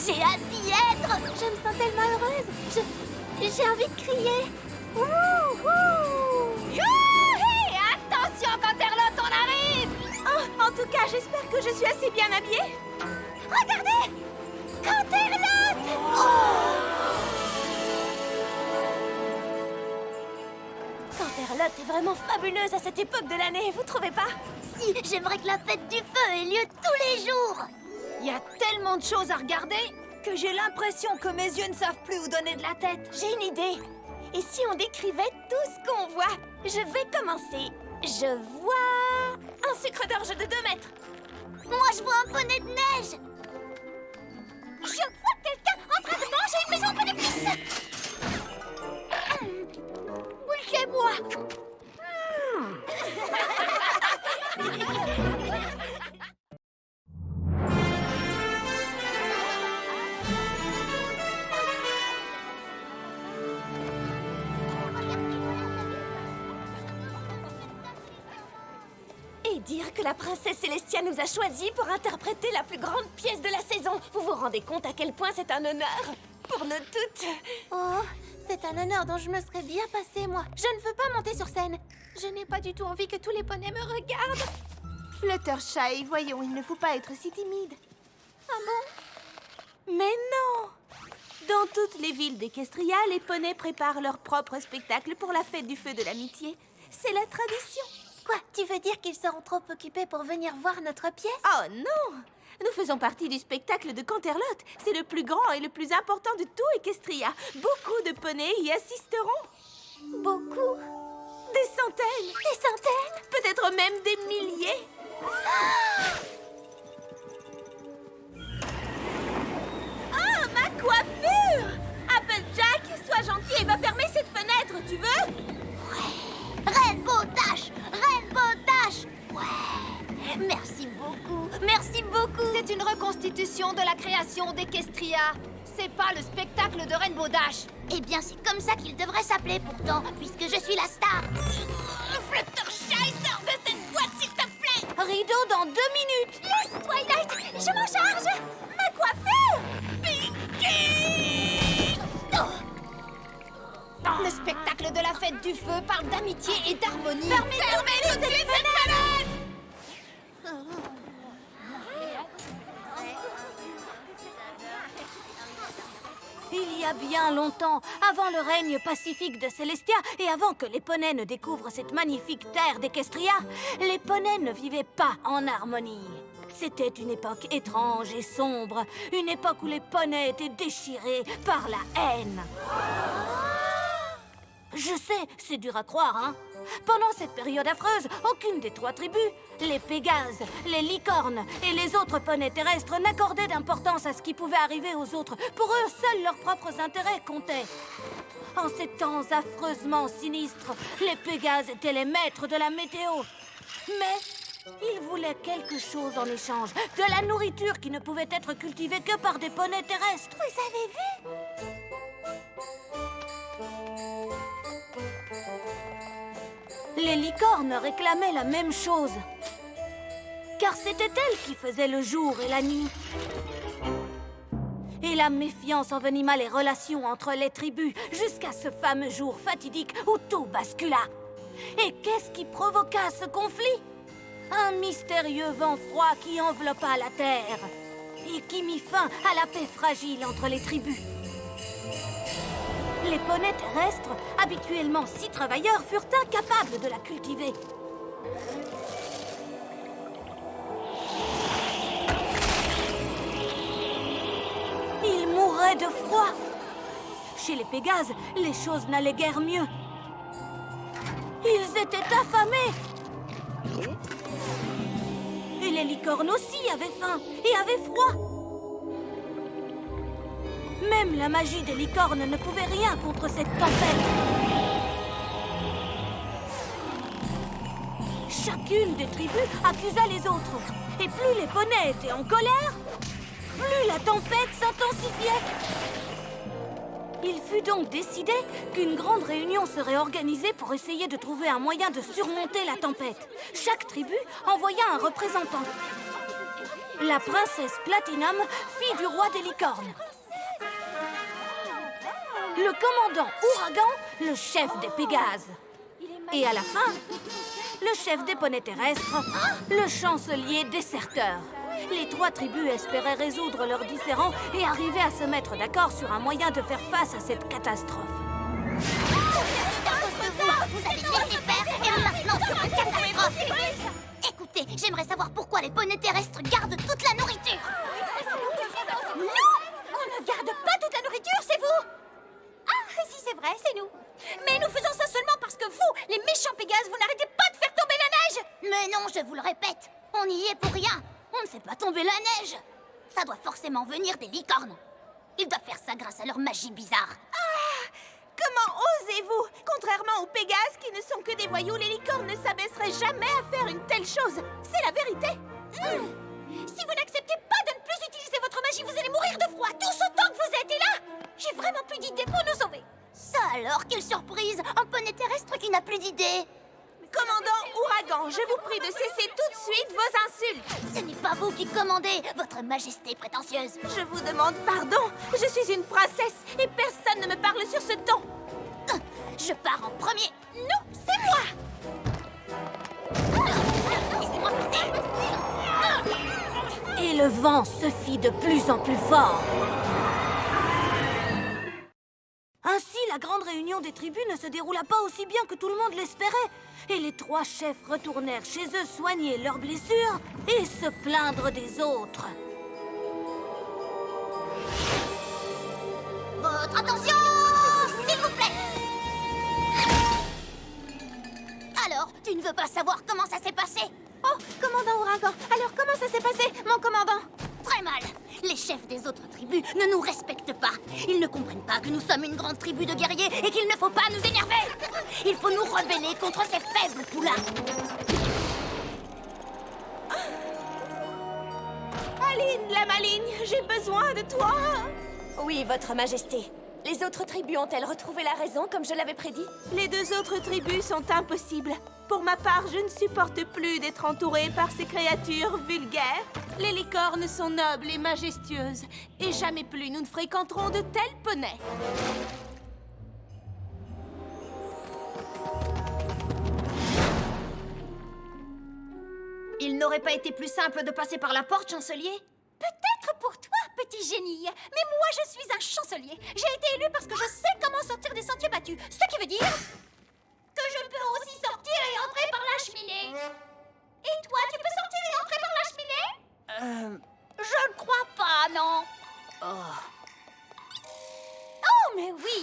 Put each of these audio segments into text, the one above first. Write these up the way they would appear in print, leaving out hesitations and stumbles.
J'ai hâte d'y être. Je me sens tellement heureuse. J'ai envie de crier. Wouhou! Youhé! Attention, Canterlot, on arrive! Oh, en tout cas, j'espère que je suis assez bien habillée. Regardez! Canterlot! Canterlot est vraiment fabuleuse à cette époque de l'année, vous trouvez pas? Si, j'aimerais que la fête du feu ait lieu tous les jours. Il y a tellement de choses à regarder que j'ai l'impression que mes yeux ne savent plus où donner de la tête. J'ai une idée. Et si on décrivait tout ce qu'on voit? Je vais commencer. Je vois un sucre d'orge de 2 mètres. Moi, je vois un poney de neige. Je vois quelqu'un en train de manger une maison poney plus. Bougez-moi. Et dire que la princesse Célestia nous a choisis pour interpréter la plus grande pièce de la saison. Vous vous rendez compte à quel point c'est un honneur pour nous toutes? Oh, c'est un honneur dont je me serais bien passée, moi. Je ne veux pas monter sur scène. Je n'ai pas du tout envie que tous les poneys me regardent. Fluttershy, voyons, il ne faut pas être si timide. Ah bon? Mais non! Dans toutes les villes d'Equestria, les poneys préparent leur propre spectacle pour la fête du feu de l'amitié. C'est la tradition. Quoi, tu veux dire qu'ils seront trop occupés pour venir voir notre pièce? Oh non! Nous faisons partie du spectacle de Canterlot. C'est le plus grand et le plus important de tout Equestria. Beaucoup de poneys y assisteront. Beaucoup? Des centaines! Des centaines? Peut-être même des milliers! Ah, ma coiffure! Applejack, sois gentil et va fermer cette fenêtre, tu veux? Rainbow Dash! Rainbow Dash! Ouais! Merci beaucoup! Merci beaucoup! C'est une reconstitution de la création d'Equestria. C'est pas le spectacle de Rainbow Dash. Eh bien, c'est comme ça qu'il devrait s'appeler pourtant, puisque je suis la star! Fluttershy, sors de cette boîte, s'il te plaît! Rideau dans 2 minutes! Laisse, Twilight! Je m'en charge! Ma coiffure! Le spectacle de la fête du feu parle d'amitié et d'harmonie. Fermez toutes ces fenêtres! Il y a bien longtemps, avant le règne pacifique de Célestia et avant que les poneys ne découvrent cette magnifique terre d'Equestria, les poneys ne vivaient pas en harmonie. C'était une époque étrange et sombre, une époque où les poneys étaient déchirés par la haine. Je sais, c'est dur à croire, hein? Pendant cette période affreuse, aucune des 3 tribus, les Pégases, les Licornes et les autres poneys terrestres n'accordaient d'importance à ce qui pouvait arriver aux autres. Pour eux, seuls leurs propres intérêts comptaient. En ces temps affreusement sinistres, les Pégases étaient les maîtres de la météo. Mais ils voulaient quelque chose en échange, de la nourriture qui ne pouvait être cultivée que par des poneys terrestres. Vous avez vu? Les licornes réclamaient la même chose. Car c'était elles qui faisaient le jour et la nuit. Et la méfiance envenima les relations entre les tribus jusqu'à ce fameux jour fatidique où tout bascula. Et qu'est-ce qui provoqua ce conflit? Un mystérieux vent froid qui enveloppa la terre et qui mit fin à la paix fragile entre les tribus. Les poneys terrestres, habituellement si travailleurs, furent incapables de la cultiver. Ils mouraient de froid. Chez les Pégases, les choses n'allaient guère mieux. Ils étaient affamés. Et les licornes aussi avaient faim et avaient froid. Même la magie des licornes ne pouvait rien contre cette tempête. Chacune des tribus accusa les autres. Et plus les poneys étaient en colère, plus la tempête s'intensifiait. Il fut donc décidé qu'une grande réunion serait organisée pour essayer de trouver un moyen de surmonter la tempête. Chaque tribu envoya un représentant. la princesse Platinum, fille du roi des licornes. Le commandant Ouragan, le chef des Pégases. Et à la fin, le chef des poneys terrestres, le chancelier déserteur. Les 3 tribus espéraient résoudre leurs différends et arriver à se mettre d'accord sur un moyen de faire face à cette catastrophe. Vous avez laissé faire et maintenant c'est une catastrophe. Écoutez, j'aimerais savoir pourquoi les poneys terrestres gardent toute la nourriture. Nous, on ne garde pas toute la nourriture, c'est vous. Ah, si c'est vrai, c'est nous. Mais nous faisons ça seulement parce que vous, les méchants Pégases, vous n'arrêtez pas de faire tomber la neige. Mais non, je vous le répète, on y est pour rien. On ne fait pas tomber la neige. Ça doit forcément venir des licornes. Ils doivent faire ça grâce à leur magie bizarre. Comment osez-vous? Contrairement aux Pégases qui ne sont que des voyous, les licornes ne s'abaisseraient jamais à faire une telle chose. C'est la vérité. Si vous n'acceptez pas de ne plus utiliser votre magie, vous allez mourir de froid tout ce temps que vous êtes. Et là, j'ai vraiment plus d'idées pour nous sauver. Ça alors, quelle surprise! Un poney terrestre qui n'a plus d'idées. Commandant Ouragan, je vous prie de cesser tout de suite vos insultes. Ce n'est pas vous qui commandez, votre majesté prétentieuse. Je vous demande pardon. Je suis une princesse et personne ne me parle sur ce ton. Je pars en premier. Non, c'est moi. Laissez-moi passer. Et le vent se fit de plus en plus fort. Ainsi, la grande réunion des tribus ne se déroula pas aussi bien que tout le monde l'espérait. Et les 3 chefs retournèrent chez eux soigner leurs blessures et se plaindre des autres. Votre attention, s'il vous plaît. Alors, tu ne veux pas savoir comment ça s'est passé? Oh, commandant Ouragan, alors comment ça s'est passé, mon commandant? Très mal. Les chefs des autres tribus ne nous respectent pas. Ils ne comprennent pas que nous sommes une grande tribu de guerriers et qu'il ne faut pas nous énerver. Il faut nous rebeller contre ces faibles poulains. Aline, la maligne, j'ai besoin de toi. Oui, votre majesté. Les autres tribus ont-elles retrouvé la raison, comme je l'avais prédit? Les 2 autres tribus sont impossibles. Pour ma part, je ne supporte plus d'être entourée par ces créatures vulgaires. Les licornes sont nobles et majestueuses. Et jamais plus nous ne fréquenterons de tels poneys. Il n'aurait pas été plus simple de passer par la porte, chancelier? Peut-être pour toi, petit génie. Mais moi, je suis un chancelier. J'ai été élu parce que je sais comment sortir des sentiers battus. Ce qui veut dire que je peux aussi sortir et entrer par la cheminée. Et toi, tu peux sortir et entrer par la cheminée? Je ne crois pas, non. Oh, mais oui.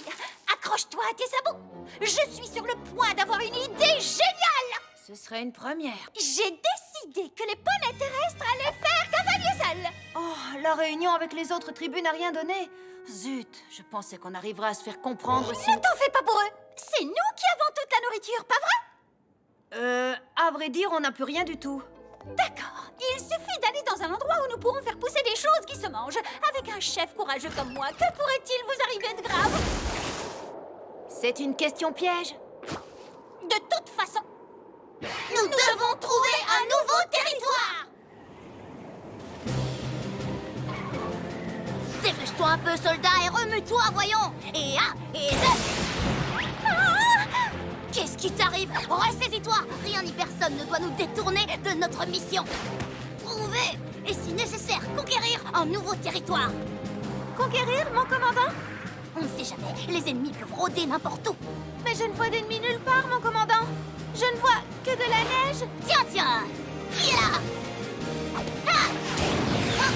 Accroche-toi à tes sabots. Je suis sur le point d'avoir une idée géniale. Ce serait une première. J'ai décidé que les poneys terrestres allaient faire cavalier seul. Oh, la réunion avec les autres tribus n'a rien donné. Zut, je pensais qu'on arriverait à se faire comprendre si... Ne t'en fais pas pour eux. C'est nous qui avons toute la nourriture, pas vrai? À vrai dire, on n'a plus rien du tout. D'accord. Il suffit d'aller dans un endroit où nous pourrons faire pousser des choses qui se mangent. Avec un chef courageux comme moi, que pourrait-il vous arriver de grave? C'est une question piège. De toute façon, Nous devons trouver un nouveau territoire. Dépêche-toi un peu, soldat, et remue-toi, voyons. Et un, et deux. Ah! Qu'est-ce qui t'arrive? Ressaisis-toi. Rien ni personne ne doit nous détourner de notre mission. Trouver, et si nécessaire, conquérir un nouveau territoire. Conquérir, mon commandant? On ne sait jamais, les ennemis peuvent rôder n'importe où. Mais je ne vois d'ennemis nulle part, mon commandant. Je ne vois que de la neige. Tiens, tiens. Qui est là? Ah! Ah!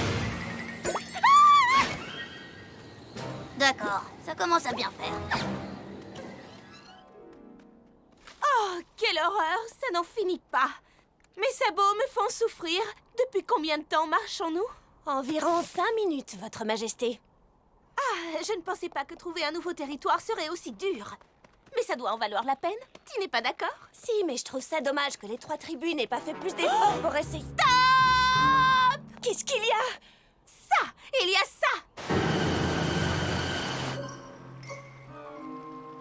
D'accord, ça commence à bien faire. oh, quelle horreur, ça n'en finit pas. Mes sabots me font souffrir. Depuis combien de temps marchons-nous? Environ 5 minutes, votre majesté. Ah, je ne pensais pas que trouver un nouveau territoire serait aussi dur. Mais ça doit en valoir la peine. Tu n'es pas d'accord? Si, mais je trouve ça dommage que les 3 tribus n'aient pas fait plus d'efforts pour essayer... Stop! Qu'est-ce qu'il y a? Ça! Il y a ça!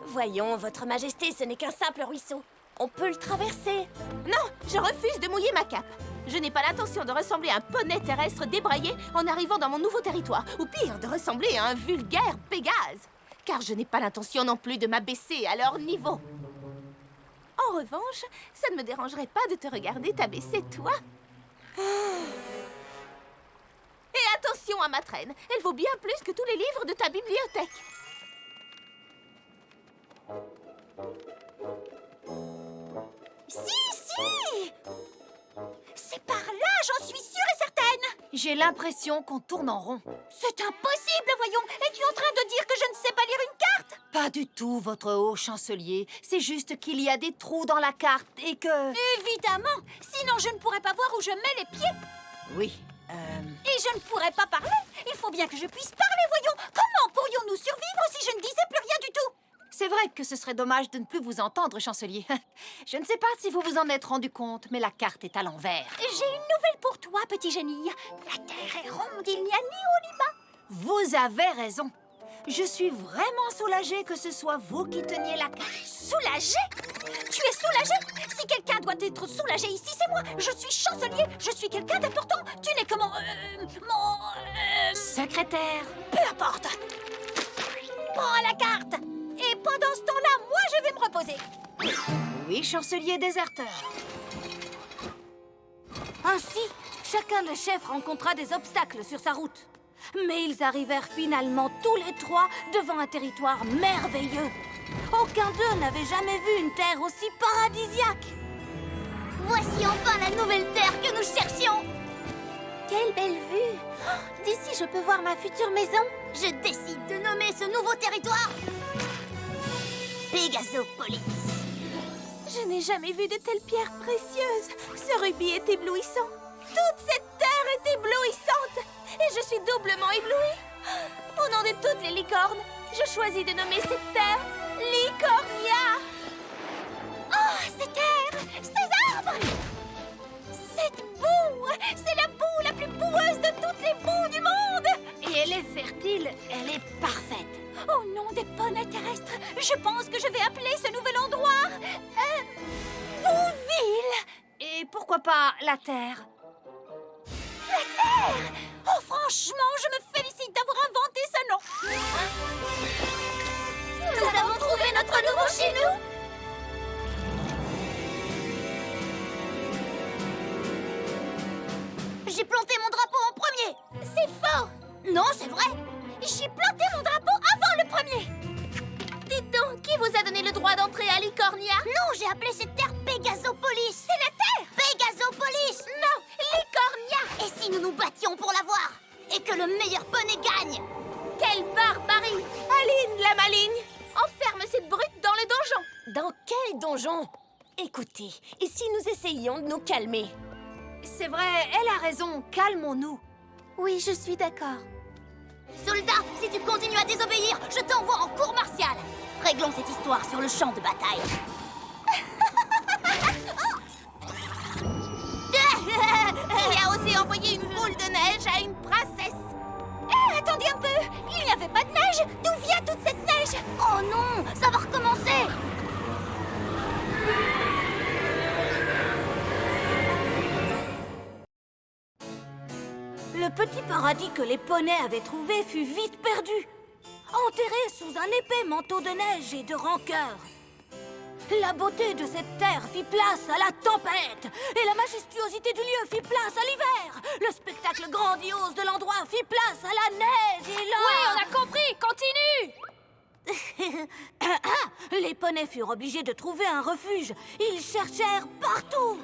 Voyons, votre majesté, ce n'est qu'un simple ruisseau. On peut le traverser. Non, je refuse de mouiller ma cape. Je n'ai pas l'intention de ressembler à un poney terrestre débraillé en arrivant dans mon nouveau territoire. Ou pire, de ressembler à un vulgaire Pégase. Car je n'ai pas l'intention non plus de m'abaisser à leur niveau. En revanche, ça ne me dérangerait pas de te regarder t'abaisser, toi. Et attention à ma traîne. Elle vaut bien plus que tous les livres de ta bibliothèque. Si! C'est par là, j'en suis sûre et certaine! J'ai l'impression qu'on tourne en rond. C'est impossible, voyons! Es-tu en train de dire que je ne sais pas lire une carte? Pas du tout, votre haut chancelier. C'est juste qu'il y a des trous dans la carte et que... Évidemment! Sinon, je ne pourrais pas voir où je mets les pieds. Oui, Et je ne pourrais pas parler. Il faut bien que je puisse parler, voyons. Comment pourrions-nous survivre si je ne disais plus rien du tout? c'est vrai que ce serait dommage de ne plus vous entendre, chancelier. Je ne sais pas si vous vous en êtes rendu compte, mais la carte est à l'envers. J'ai une nouvelle pour toi, petit génie. La Terre est ronde, il n'y a ni haut ni bas. Vous avez raison. Je suis vraiment soulagée que ce soit vous qui teniez la carte. Soulagé? Tu es soulagé? Si quelqu'un doit être soulagé ici, c'est moi. Je suis chancelier, je suis quelqu'un d'important. Tu n'es que mon Secrétaire. peu importe. Prends la carte. Et pendant ce temps-là, moi, je vais me reposer. Oui, chancelier déserteur. Ainsi, chacun des chefs rencontra des obstacles sur sa route. Mais ils arrivèrent finalement tous les trois devant un territoire merveilleux. Aucun d'eux n'avait jamais vu une terre aussi paradisiaque. Voici enfin la nouvelle terre que nous cherchions. Quelle belle vue! Oh, d'ici, je peux voir ma future maison. Je décide de nommer ce nouveau territoire Pégasopolis. Je n'ai jamais vu de telles pierres précieuses. Ce rubis est éblouissant. Toute cette terre est éblouissante. Et je suis doublement éblouie. Au nom de toutes les licornes, je choisis de nommer cette terre Licornia. Oh, ces terres, ces arbres! Cette boue! C'est la boue la plus boueuse de toutes les boues du monde! Et elle est fertile, elle est parfaite. Au nom des poneys terrestres, je pense que je vais appeler ce nouvel endroit Bouville! Et pourquoi pas la terre? La terre! Oh, franchement, je me félicite d'avoir inventé ce nom! Nous avons trouvé notre nouveau chez nous! J'ai planté mon drapeau en premier! C'est faux! Non, c'est vrai! J'ai planté mon drapeau avant le premier! Dites donc, qui vous a donné le droit d'entrer à Licornia? Non, j'ai appelé cette terre Pégasopolis! C'est la terre! Pégasopolis! Non, Licornia! Et si nous nous battions pour l'avoir? Et que le meilleur poney gagne? Quelle barbarie! Aline, la maligne! Enferme cette brute dans le donjon! Dans quel donjon? Écoutez, et si nous essayions de nous calmer? C'est vrai, elle a raison. Calmons-nous. Oui, je suis d'accord. Soldat, si tu continues à désobéir, je t'envoie en cour martiale. Réglons cette histoire sur le champ de bataille. Il a osé envoyer une boule de neige à une princesse. Attendez un peu, il n'y avait pas de neige. D'où vient toute cette neige? Oh non, ça va recommencer. Le petit paradis que les poneys avaient trouvé fut vite perdu, enterré sous un épais manteau de neige et de rancœur. La beauté de cette terre fit place à la tempête, et la majestuosité du lieu fit place à l'hiver. Le spectacle grandiose de l'endroit fit place à la neige et la... Oui, on a compris, continue! Les poneys furent obligés de trouver un refuge. Ils cherchèrent partout.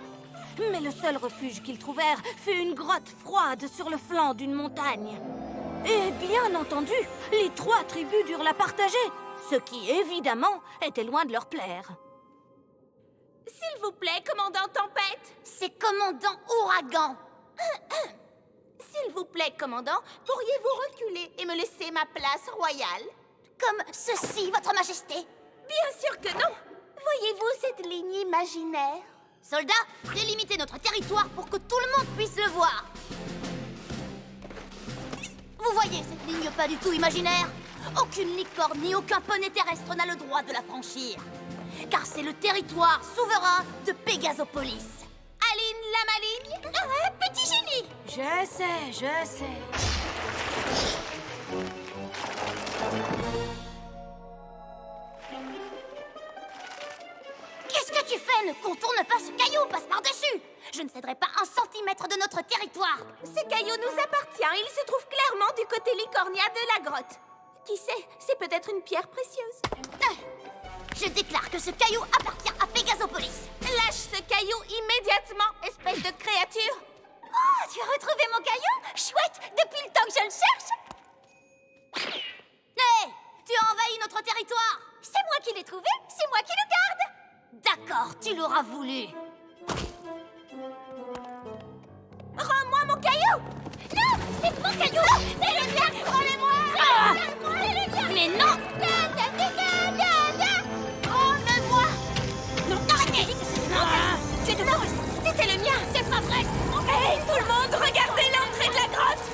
Mais le seul refuge qu'ils trouvèrent fut une grotte froide sur le flanc d'une montagne. Et bien entendu, les trois tribus durent la partager, ce qui, évidemment, était loin de leur plaire. S'il vous plaît, commandant Tempête. C'est commandant Ouragan. S'il vous plaît, commandant, pourriez-vous reculer et me laisser ma place royale? Comme ceci, votre majesté. Bien sûr que non. Voyez-vous cette ligne imaginaire? Soldats, délimitez notre territoire pour que tout le monde puisse le voir. Vous voyez cette ligne pas du tout imaginaire? Aucune licorne ni aucun poney terrestre n'a le droit de la franchir. car c'est le territoire souverain de Pégasopolis. Aline la maligne. Petit génie. Je sais. Qu'est-ce que tu fais? Ne contourne pas ce caillou, passe par-dessus. Je ne céderai pas un centimètre de notre territoire. Ce caillou nous appartient. Il se trouve clairement du côté licornia de la grotte. Qui sait, c'est peut-être une pierre précieuse. Je déclare que ce caillou appartient à Pégasopolis. Lâche ce caillou immédiatement, espèce de créature. Oh, tu as retrouvé mon caillou? Chouette, depuis le temps que je le cherche. Hé, tu as envahi notre territoire. C'est moi qui l'ai trouvé, c'est moi qui le garde. D'accord, tu l'auras voulu. Rends-moi mon caillou. Non, c'est mon caillou. C'est le mien, rendez-moi. Mais non. Rends-le-moi. Non, arrêtez. Non, c'était le mien. C'est pas vrai. Hey, tout le monde, regardez l'entrée de la grotte.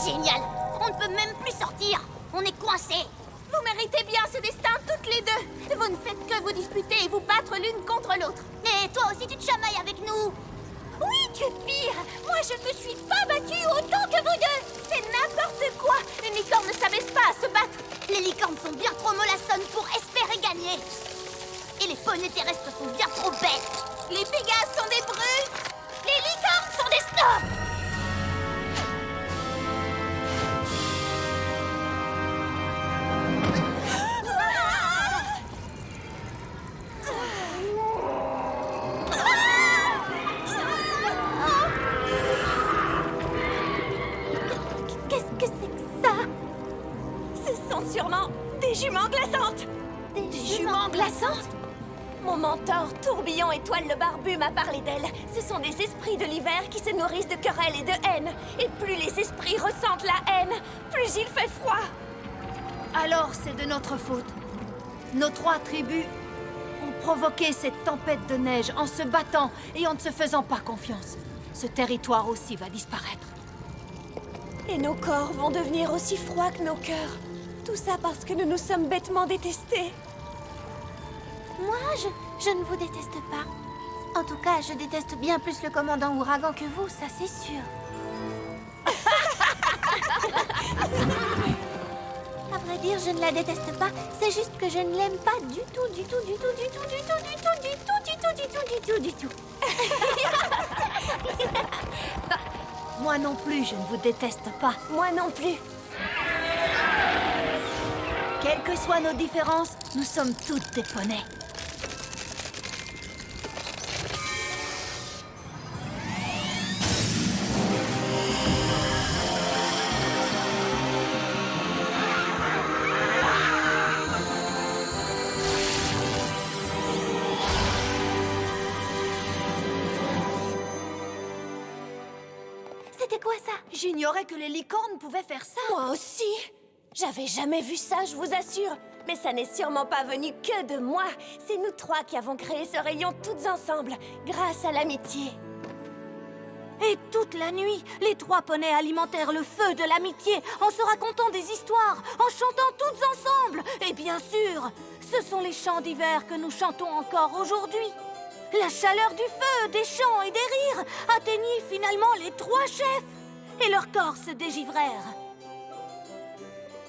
Génial. On ne peut même plus sortir. On est coincés. Vous méritez bien ce destin, toutes les deux. Vous ne faites que vous disputer et vous battre l'une contre l'autre. Et toi aussi, tu te chamailles avec nous. Oui, tu es pire. Moi, je ne me suis pas battue autant que vous deux. C'est n'importe quoi. Une licorne ne s'abaisse pas à se battre. Les licornes sont bien trop mollassonnes pour espérer gagner. Et les poneys terrestres sont bien trop bêtes. Les pégases sont des brutes. Les licornes sont des snobs. Qu'est-ce que c'est que ça? Ce sont sûrement des juments glaçantes. Des juments glaçantes? Mon mentor, Tourbillon Étoile le Barbu, m'a parlé d'elles. Ce sont des esprits de l'hiver qui se nourrissent de querelles et de haine. Et plus les esprits ressentent la haine, plus il fait froid. Alors c'est de notre faute. Nos 3 tribus ont provoqué cette tempête de neige en se battant et en ne se faisant pas confiance. Ce territoire aussi va disparaître. Et nos corps vont devenir aussi froids que nos cœurs. Tout ça parce que nous nous sommes bêtement détestés. Moi, je ne vous déteste pas. En tout cas, je déteste bien plus le commandant Ouragan que vous, ça c'est sûr. À vrai dire, je ne la déteste pas. C'est juste que je ne l'aime pas du tout, du tout, du tout, du tout, du tout, du tout, du tout, du tout, du tout, du tout, du tout. Moi non plus, je ne vous déteste pas. Moi non plus. Quelles que soient nos différences, nous sommes toutes des poneys. C'était quoi ça? J'ignorais que les licornes pouvaient faire ça. Moi aussi. J'avais jamais vu ça, je vous assure. Mais ça n'est sûrement pas venu que de moi. C'est nous 3 qui avons créé ce rayon toutes ensemble, grâce à l'amitié. Et toute la nuit, les 3 poneys alimentèrent le feu de l'amitié en se racontant des histoires, en chantant toutes ensemble. Et bien sûr, ce sont les chants d'hiver que nous chantons encore aujourd'hui. La chaleur du feu, des chants et des rires atteignit finalement les 3 chefs. Et leurs corps se dégivrèrent.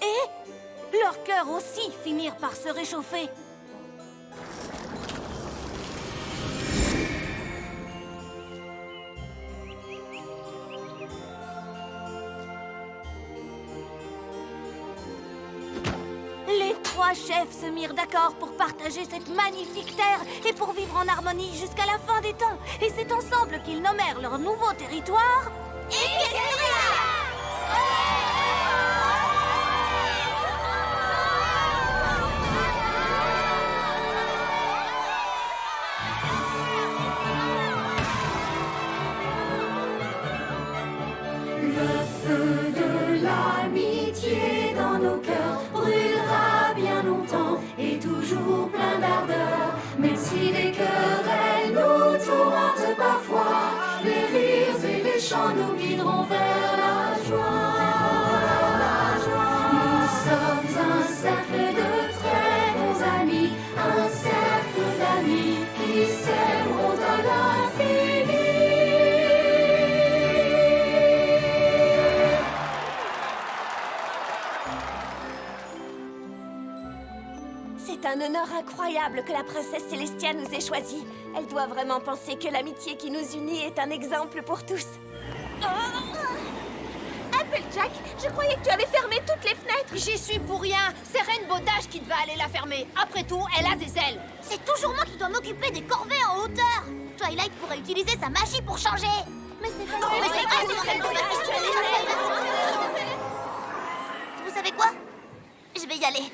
Et leurs cœurs aussi finirent par se réchauffer. Les 3 chefs se mirent d'accord pour partager cette magnifique terre et pour vivre en harmonie jusqu'à la fin des temps. Et c'est ensemble qu'ils nommèrent leur nouveau territoire... Le feu de l'amitié dans nos cœurs brûlera bien longtemps et toujours plein d'ardeur. Même si les querelles nous tourmentent parfois, les rires et les chants nous guideront vers la joie. Nous sommes un cercle de C'est un honneur incroyable que la princesse Célestia nous ait choisis. Elle doit vraiment penser que l'amitié qui nous unit est un exemple pour tous. Applejack, je croyais que tu avais fermé toutes les fenêtres. J'y suis pour rien. C'est Rainbow Dash qui devait aller la fermer. Après tout, elle a des ailes. C'est toujours moi qui dois m'occuper des corvées en hauteur. Twilight pourrait utiliser sa magie pour changer. Mais c'est pas mais c'est pas Vous savez quoi? Je vais y aller.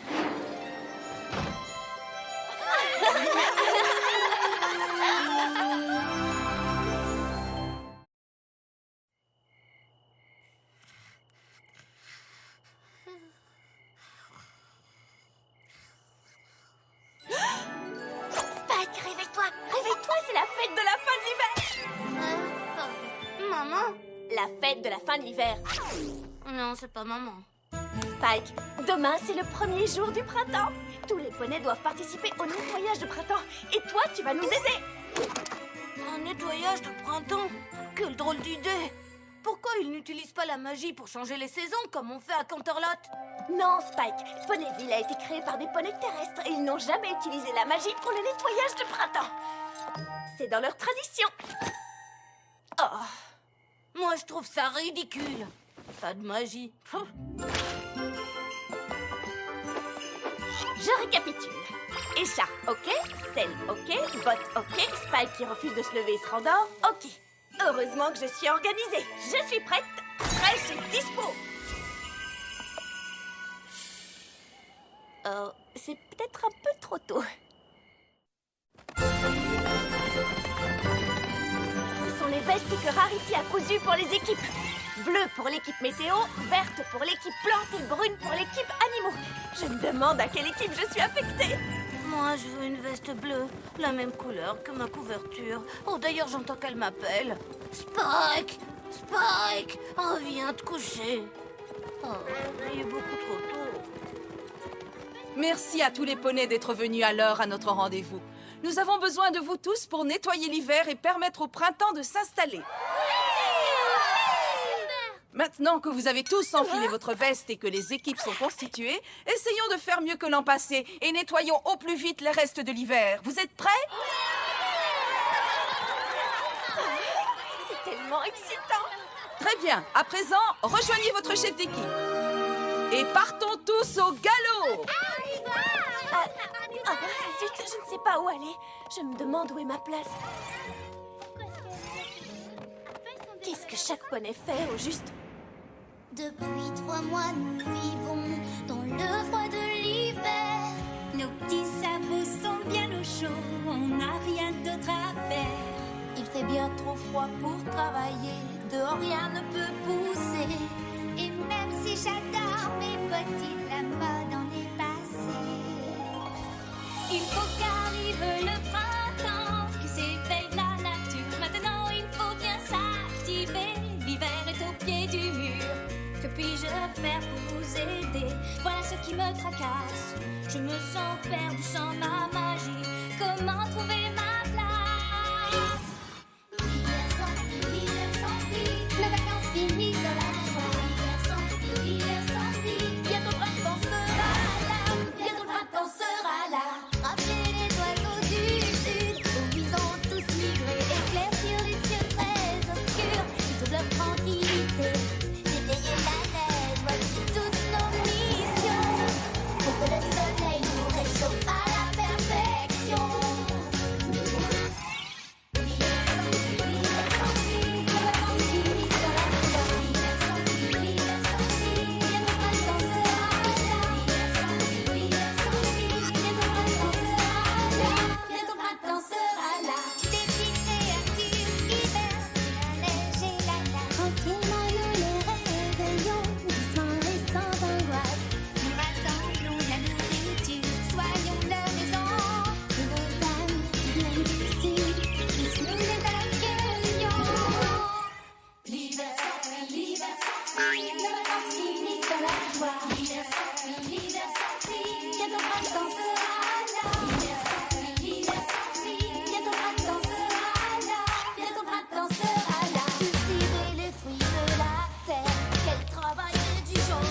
Spike, réveille-toi. Réveille-toi, c'est la fête de la fin de l'hiver. Maman? La fête de la fin de l'hiver. Non, c'est pas maman. Spike, demain c'est le premier jour du printemps. Tous les poneys doivent participer au nettoyage de printemps. Et toi, tu vas nous aider. Un nettoyage de printemps? Quelle drôle d'idée! Pourquoi ils n'utilisent pas la magie pour changer les saisons comme on fait à Canterlot? Non, Spike, Ponyville a été créé par des poneys terrestres et ils n'ont jamais utilisé la magie pour le nettoyage de printemps. C'est dans leur tradition. Oh, moi je trouve ça ridicule. Pas de magie. Je récapitule. Écharpe, ok. Selle, ok. Botte, ok. Spike qui refuse de se lever et se rendort, ok. Heureusement que je suis organisée. Je suis prête. Fraîche et dispo. Oh, c'est peut-être un peu trop tôt. Ce sont les vestes que Rarity a cousues pour les équipes. Bleue pour l'équipe météo, verte pour l'équipe plante et brune pour l'équipe animaux. Je me demande à quelle équipe je suis affectée. Moi je veux une veste bleue, la même couleur que ma couverture. Oh d'ailleurs j'entends qu'elle m'appelle. Spike! Spike! Reviens te coucher. Oh, il est beaucoup trop tôt. Merci à tous les poneys d'être venus à l'heure à notre rendez-vous. Nous avons besoin de vous tous pour nettoyer l'hiver et permettre au printemps de s'installer. Maintenant que vous avez tous enfilé votre veste et que les équipes sont constituées, essayons de faire mieux que l'an passé et nettoyons au plus vite les restes de l'hiver. Vous êtes prêts? C'est tellement excitant. Très bien. À présent, rejoignez votre chef d'équipe. Et partons tous au galop! Zut, je ne sais pas où aller. Je me demande où est ma place. Qu'est-ce que chaque poney fait au juste? Depuis 3 mois, nous vivons dans le froid de l'hiver. Nos petits sabots sont bien au chaud, on n'a rien d'autre à faire. Il fait bien trop froid pour travailler, dehors rien ne peut pousser. Et même si j'adore mes petites, la mode en est passée. Il faut qu'arrive le printemps, qui s'éveille la nature. Maintenant il faut bien s'activer, l'hiver est au pied du mur. Que puis-je faire pour vous aider? Voilà ce qui me tracasse. Je me sens perdu sans ma magie. Comment trouver ma place? L'hiver s'enfuit, les vacances finissent dans la joie. L'hiver s'enfuit, bientôt le printemps sera là. Bientôt le printemps sera là. Rappelez les oiseaux du sud, où ils ont tous migré. Éclaircir les cieux très obscurs, toute leur tranquillité. Éveiller la neige, voici toutes nos missions. Pour que le soleil nous réchauffe à la perfection. L'hiver s'enfuit, les vacances finissent dans la joie. L'hiver s'enfuit, bientôt le printemps sera là. L'hiver s'enfuit, bientôt le printemps sera là. Bientôt le printemps sera là. Des petites créatures hivernent, la neige et la glace. Tranquillement nous les réveillons, doucement et sans angoisse. Nous rassemblons la nourriture, soignons leur maison. Et nos amis qui viennent du sud, tous nous les accueillons. L'hiver s'enfuit, les vacances finissent dans la joie. L'hiver s'enfuit, bientôt le printemps sera là. L'hiver s'enfuit, bientôt le printemps sera là. Bientôt le printemps sera là. Cultiver les fruits de la terre, quel travail et du jour.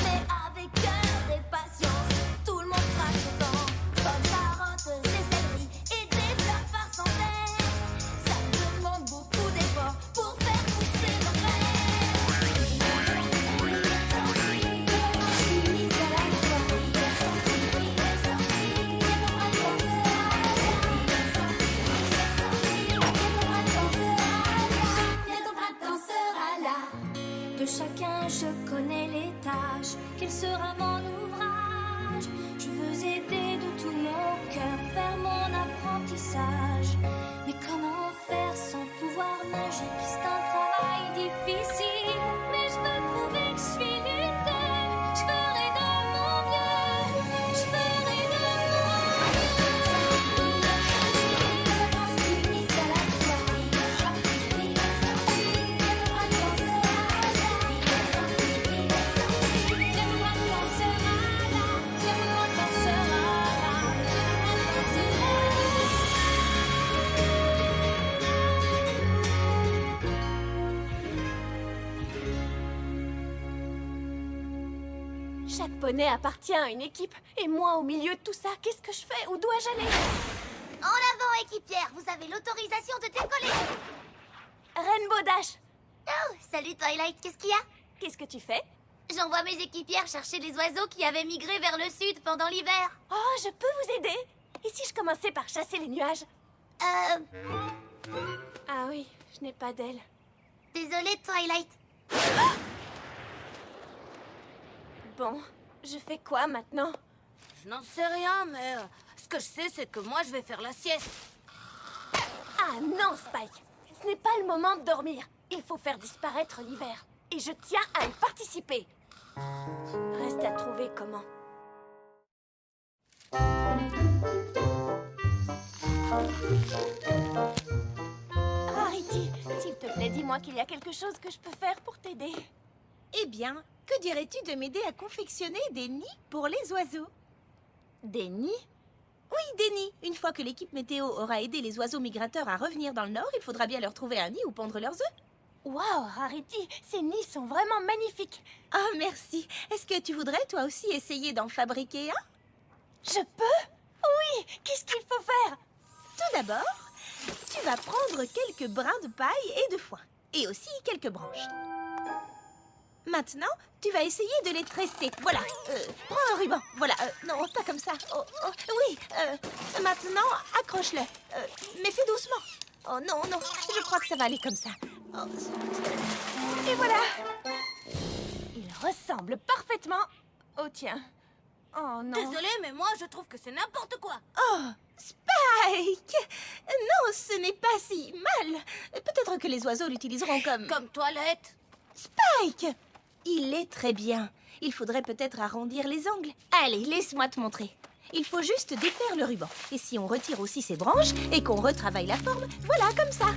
Mais avec cœur et patience, tout le monde sera content. sache quel sera mon ouvrage. Je veux aider de tout mon cœur, faire mon apprentissage. Mais comment faire sans pouvoir magique? C'est un travail difficile. Mais je veux prouver que je suis luttée. Je ferai de mon mieux. Je ferai de Chaque poney appartient à une équipe. Et moi, au milieu de tout ça, qu'est-ce que je fais? Où dois-je aller? En avant, équipière, vous avez l'autorisation de décoller. Rainbow Dash, Oh, salut Twilight, qu'est-ce qu'il y a? qu'est-ce que tu fais? J'envoie mes équipières chercher les oiseaux qui avaient migré vers le sud pendant l'hiver. Oh, je peux vous aider? Et si je commençais par chasser les nuages? Ah oui, je n'ai pas d'aile. Désolée Twilight. Bon, je fais quoi maintenant? Je n'en sais rien, mais ce que je sais, c'est que moi, je vais faire la sieste. Ah non, Spike! Ce n'est pas le moment de dormir. Il faut faire disparaître l'hiver. Et je tiens à y participer. Reste à trouver comment. Rarity, s'il te plaît, dis-moi qu'il y a quelque chose que je peux faire pour t'aider. Eh bien, que dirais-tu de m'aider à confectionner des nids pour les oiseaux? Des nids? Oui, des nids. Une fois que l'équipe météo aura aidé les oiseaux migrateurs à revenir dans le nord, il faudra bien leur trouver un nid où pondre leurs œufs. Waouh, Rarity, ces nids sont vraiment magnifiques. Ah, merci. Est-ce que tu voudrais toi aussi essayer d'en fabriquer un? Je peux? Oui, qu'est-ce qu'il faut faire? Tout d'abord, tu vas prendre quelques brins de paille et de foin. Et aussi quelques branches. Maintenant, tu vas essayer de les tresser. Voilà. Prends un ruban. Voilà. Non, pas comme ça. Oh, oh, oui. Maintenant, accroche-le. Mais fais doucement. Oh non, non. Je crois que ça va aller comme ça. Oh. Et voilà. Il ressemble parfaitement au tien. Oh non. Désolée, mais moi, je trouve que c'est n'importe quoi. Oh, Spike! Non, ce n'est pas si mal. Peut-être que les oiseaux l'utiliseront comme... Comme toilette. Spike! Il est très bien. Il faudrait peut-être arrondir les angles. Allez, laisse-moi te montrer. Il faut juste défaire le ruban. Et si on retire aussi ses branches et qu'on retravaille la forme, voilà, comme ça.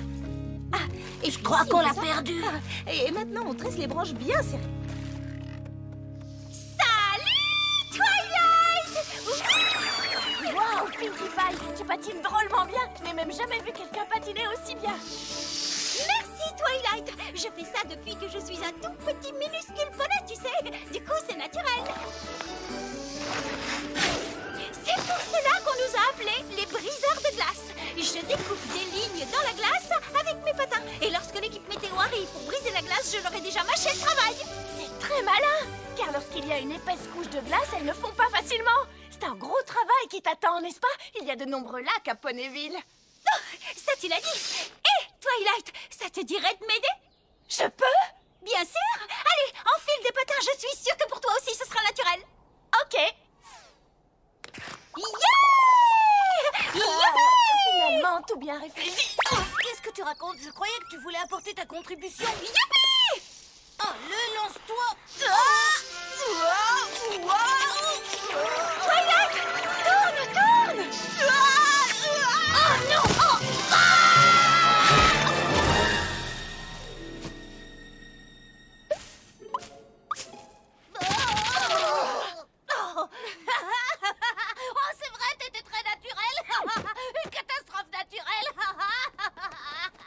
Ah, et je crois qu'on l'a perdu. Et maintenant, on tresse les branches bien serrées. Waouh, Pinkie Pie, tu patines drôlement bien. Je n'ai même jamais vu quelqu'un patiner aussi bien. Merci, Twilight. Je fais ça depuis que je suis un tout petit minuscule poney, tu sais. Du coup, c'est naturel. C'est pour cela qu'on nous a appelés les briseurs de glace. Je découpe des lignes dans la glace avec mes patins. Et lorsque l'équipe météo arrive pour briser la glace, je leur ai déjà mâché le travail. C'est très malin, car lorsqu'il y a une épaisse couche de glace, elles ne fond pas facilement. C'est un gros travail qui t'attend, n'est-ce pas? Il y a de nombreux lacs à Ponyville. Oh, ça tu l'as dit. Hé, Twilight, ça te dirait de m'aider? Je peux? Bien sûr. Allez, enfile des patins, je suis sûre que pour toi aussi ce sera naturel. Ok. Finalement, tout bien réfléchi. Qu'est-ce que tu racontes? Je croyais que tu voulais apporter ta contribution. Youpi! Oh, lance-toi. Twilight, tourne! Oh non! Oh, c'est vrai, t'étais très naturelle. Une catastrophe naturelle.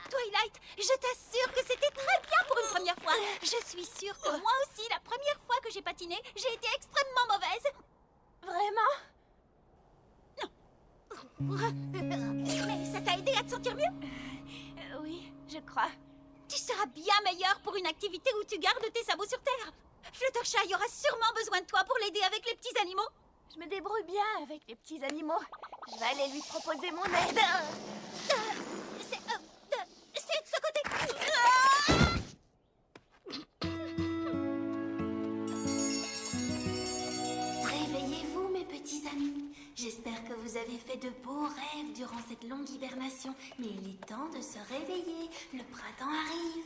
Twilight, je t'assure que c'était très bien pour une première fois. Je suis sûre que moi aussi, la première fois que j'ai patiné, j'ai été extrêmement mauvaise. Vraiment? Mais ça t'a aidé à te sentir mieux? Oui, je crois. Tu seras bien meilleure pour une activité où tu gardes tes sabots sur terre. Fluttershy aura sûrement besoin de toi pour l'aider avec les petits animaux. Je me débrouille bien avec les petits animaux. Je vais aller lui proposer mon aide. C'est de ce côté. vous avez fait de beaux rêves durant cette longue hibernation, mais il est temps de se réveiller. Le printemps arrive.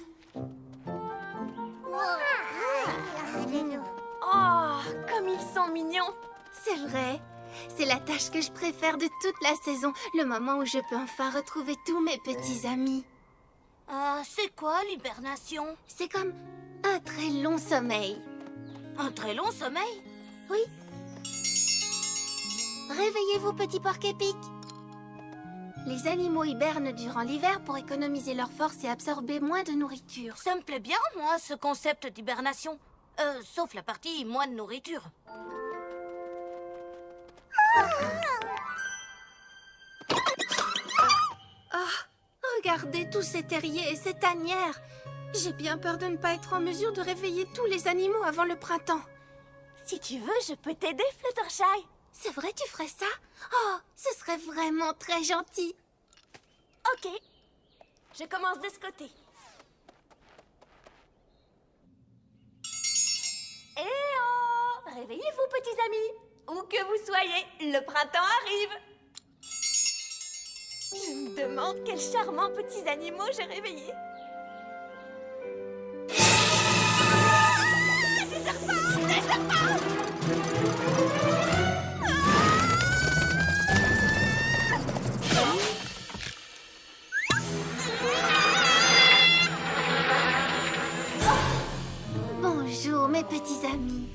Oh, comme ils sont mignons. C'est vrai. C'est la tâche que je préfère de toute la saison, le moment où je peux enfin retrouver tous mes petits amis. Ah, c'est quoi l'hibernation? C'est comme un très long sommeil. Un très long sommeil? Oui. Réveillez-vous, petit porc-épic. Les animaux hibernent durant l'hiver pour économiser leurs forces et absorber moins de nourriture. Ça me plaît bien, moi, ce concept d'hibernation. Sauf la partie moins de nourriture. Regardez tous ces terriers et ces tanières. J'ai bien peur de ne pas être en mesure de réveiller tous les animaux avant le printemps. Si tu veux, je peux t'aider, Fluttershy. C'est vrai, tu ferais ça? Oh, ce serait vraiment très gentil. Ok. Je commence de ce côté. Eh oh! Réveillez-vous, petits amis. Où que vous soyez, le printemps arrive. Je me demande quels charmants petits animaux j'ai réveillés. Des serpents! Des serpents! Bonjour, mes petits amis.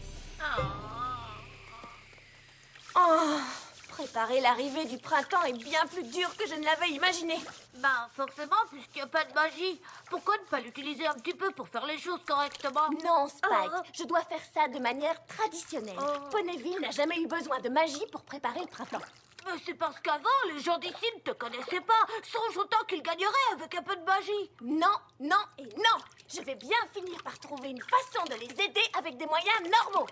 Oh, préparer l'arrivée du printemps est bien plus dur que je ne l'avais imaginé. Ben, forcément, puisqu'il n'y a pas de magie. Pourquoi ne pas l'utiliser un petit peu pour faire les choses correctement? Non, Spike, je dois faire ça de manière traditionnelle. Ponyville n'a jamais eu besoin de magie pour préparer le printemps. Mais c'est parce qu'avant, les gens d'ici ne te connaissaient pas. Songe autant qu'ils gagneraient avec un peu de magie. Non, non et non. Je vais bien finir par trouver une façon de les aider avec des moyens normaux.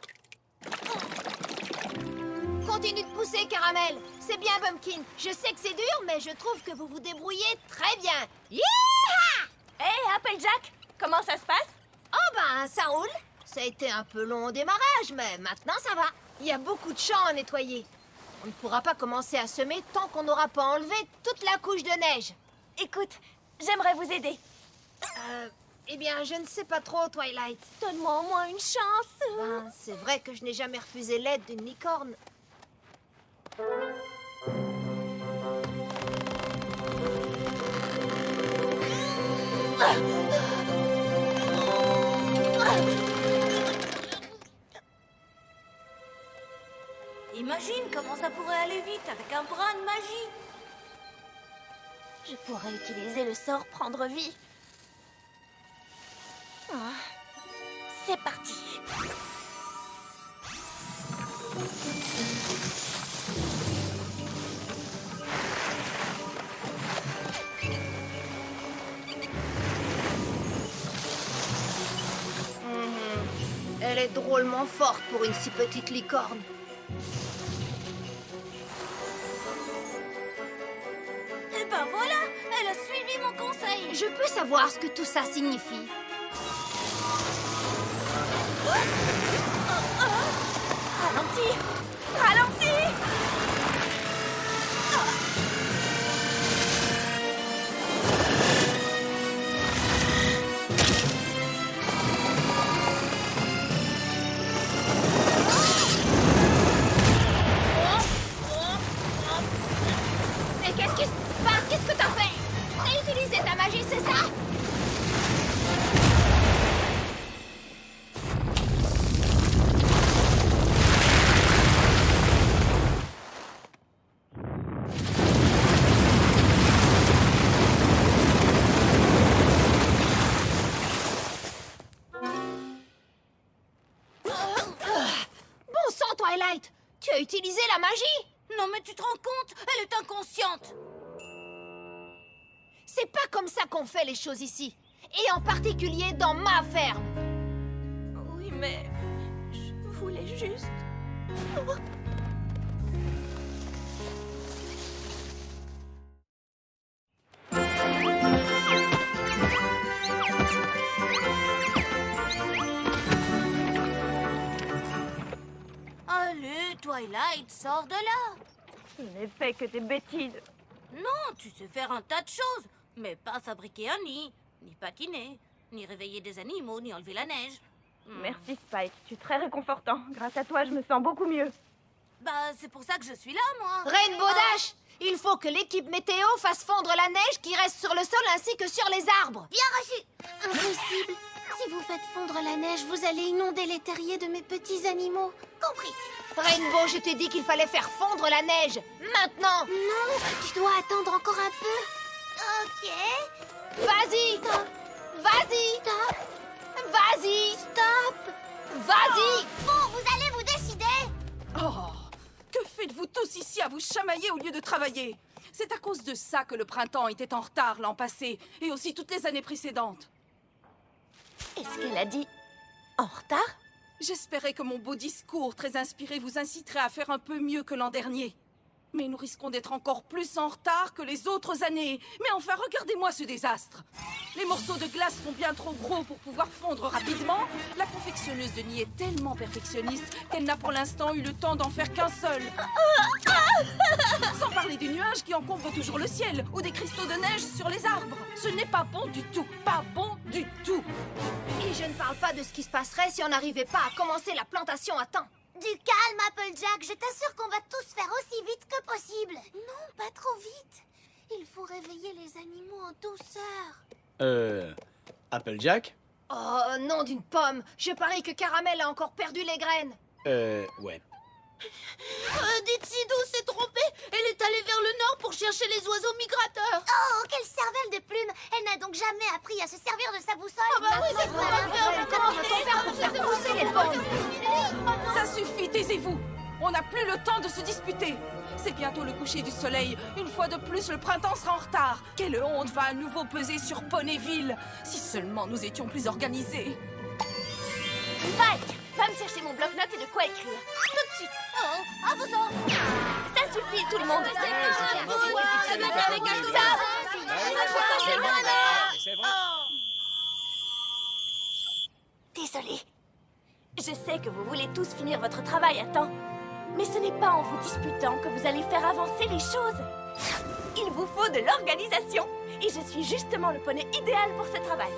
Continue de pousser, Caramel. C'est bien, Bumpkin. Je sais que c'est dur, mais je trouve que vous vous débrouillez très bien. Yeeha! Hé, Applejack, comment ça se passe? Oh ben, ça roule. Ça a été un peu long au démarrage, mais maintenant ça va. Il y a beaucoup de champs à nettoyer. On ne pourra pas commencer à semer tant qu'on n'aura pas enlevé toute la couche de neige. Écoute, j'aimerais vous aider. Eh bien, je ne sais pas trop, Twilight. Donne-moi au moins une chance. Ben, c'est vrai que je n'ai jamais refusé l'aide d'une licorne. Imagine comment ça pourrait aller vite avec un brin de magie. Je pourrais utiliser le sort prendre vie. C'est parti. Elle est drôlement forte pour une si petite licorne. Et ben voilà, elle a suivi mon conseil. Je peux savoir ce que tout ça signifie. Ralentis! Ralentis! Mais qu'est-ce qui se passe? Qu'est-ce que t'as fait? T'as utilisé ta magie, c'est ça? Bon sang, Twilight! Tu as utilisé la magie? Non mais tu te rends compte, elle est inconsciente. C'est pas comme ça qu'on fait les choses ici. Et en particulier dans ma ferme. Oui, mais je voulais juste... Allez, Twilight, sors de là. Je n'ai fait que des bêtises. Non, tu sais faire un tas de choses, mais pas fabriquer un nid, ni patiner, ni réveiller des animaux, ni enlever la neige. Merci Spike, tu es très réconfortant. Grâce à toi, je me sens beaucoup mieux. Bah, c'est pour ça que je suis là, moi. Rainbow Dash, il faut que l'équipe météo fasse fondre la neige qui reste sur le sol ainsi que sur les arbres. Bien reçu. Impossible. Si vous faites fondre la neige, vous allez inonder les terriers de mes petits animaux. Compris. Rainbow, je t'ai dit qu'il fallait faire fondre la neige. Maintenant. Non, tu dois attendre encore un peu. Ok. Vas-y. Vas-y. Stop. Vas-y. Stop. Vas-y. Bon, vous allez vous décider. Oh, que faites-vous tous ici à vous chamailler au lieu de travailler? C'est à cause de ça que le printemps était en retard l'an passé, et aussi toutes les années précédentes. Est-ce qu'elle a dit en retard? J'espérais que mon beau discours très inspiré vous inciterait à faire un peu mieux que l'an dernier. Mais nous risquons d'être encore plus en retard que les autres années. Mais enfin, regardez-moi ce désastre. Les morceaux de glace sont bien trop gros pour pouvoir fondre rapidement. La confectionneuse de nid est tellement perfectionniste qu'elle n'a pour l'instant eu le temps d'en faire qu'un seul. Sans parler des nuages qui encombrent toujours le ciel ou des cristaux de neige sur les arbres. Ce n'est pas bon du tout. Pas bon du tout. Et je ne parle pas de ce qui se passerait si on n'arrivait pas à commencer la plantation à temps. Du calme, Applejack. Je t'assure qu'on va tous faire aussi vite que possible. Non, pas trop vite. Il faut réveiller les animaux en douceur. Applejack? Oh, nom d'une pomme. Je parie que Caramel a encore perdu les graines. Ouais. Ditsido s'est trompée. Elle est allée vers le nord pour chercher les oiseaux migrateurs. Oh, quelle cervelle de plume. Elle n'a donc jamais appris à se servir de sa boussole. Ah bah oui, c'est Comment va-t-on faire pour faire pousser les pommes? Ça suffit, taisez-vous. On n'a plus le temps de se disputer. C'est bientôt le coucher du soleil. Une fois de plus, le printemps sera en retard. Quelle honte va à nouveau peser sur Ponyville. Si seulement nous étions plus organisés. Spike, va me chercher mon bloc-notes et de quoi écrire. Tout de suite. Oh, à vos ordres. Ça suffit, tout le monde. Désolée. Je sais que vous voulez tous finir votre travail à temps. Mais ce n'est pas en vous disputant que vous allez faire avancer les choses. Il vous faut de l'organisation. Et je suis justement le poney idéal pour ce travail.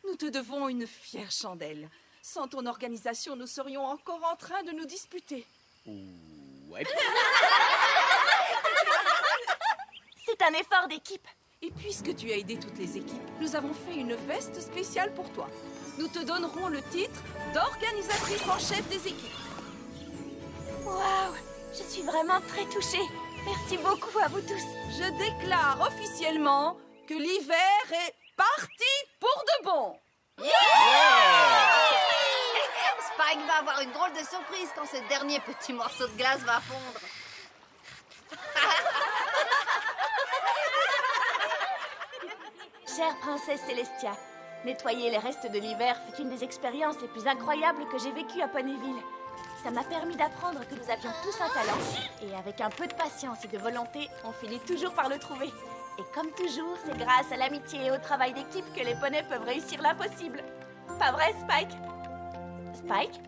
Nous te devons une fière chandelle. Sans ton organisation, nous serions encore en train de nous disputer. Ouais. C'est un effort d'équipe. Et puisque tu as aidé toutes les équipes, nous avons fait une veste spéciale pour toi. Nous te donnerons le titre d'organisatrice en chef des équipes. Waouh, je suis vraiment très touchée. Merci beaucoup à vous tous. Je déclare officiellement que l'hiver est parti pour de bon. Spike va avoir une drôle de surprise quand ce dernier petit morceau de glace va fondre. Chère princesse Célestia, nettoyer les restes de l'hiver fut une des expériences les plus incroyables que j'ai vécues à Ponyville. Ça m'a permis d'apprendre que nous avions tous un talent, et avec un peu de patience et de volonté, on finit toujours par le trouver. Et comme toujours, c'est grâce à l'amitié et au travail d'équipe que les poneys peuvent réussir l'impossible. Pas vrai, Spike? Spike?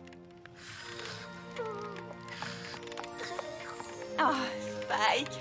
Oh, Spike.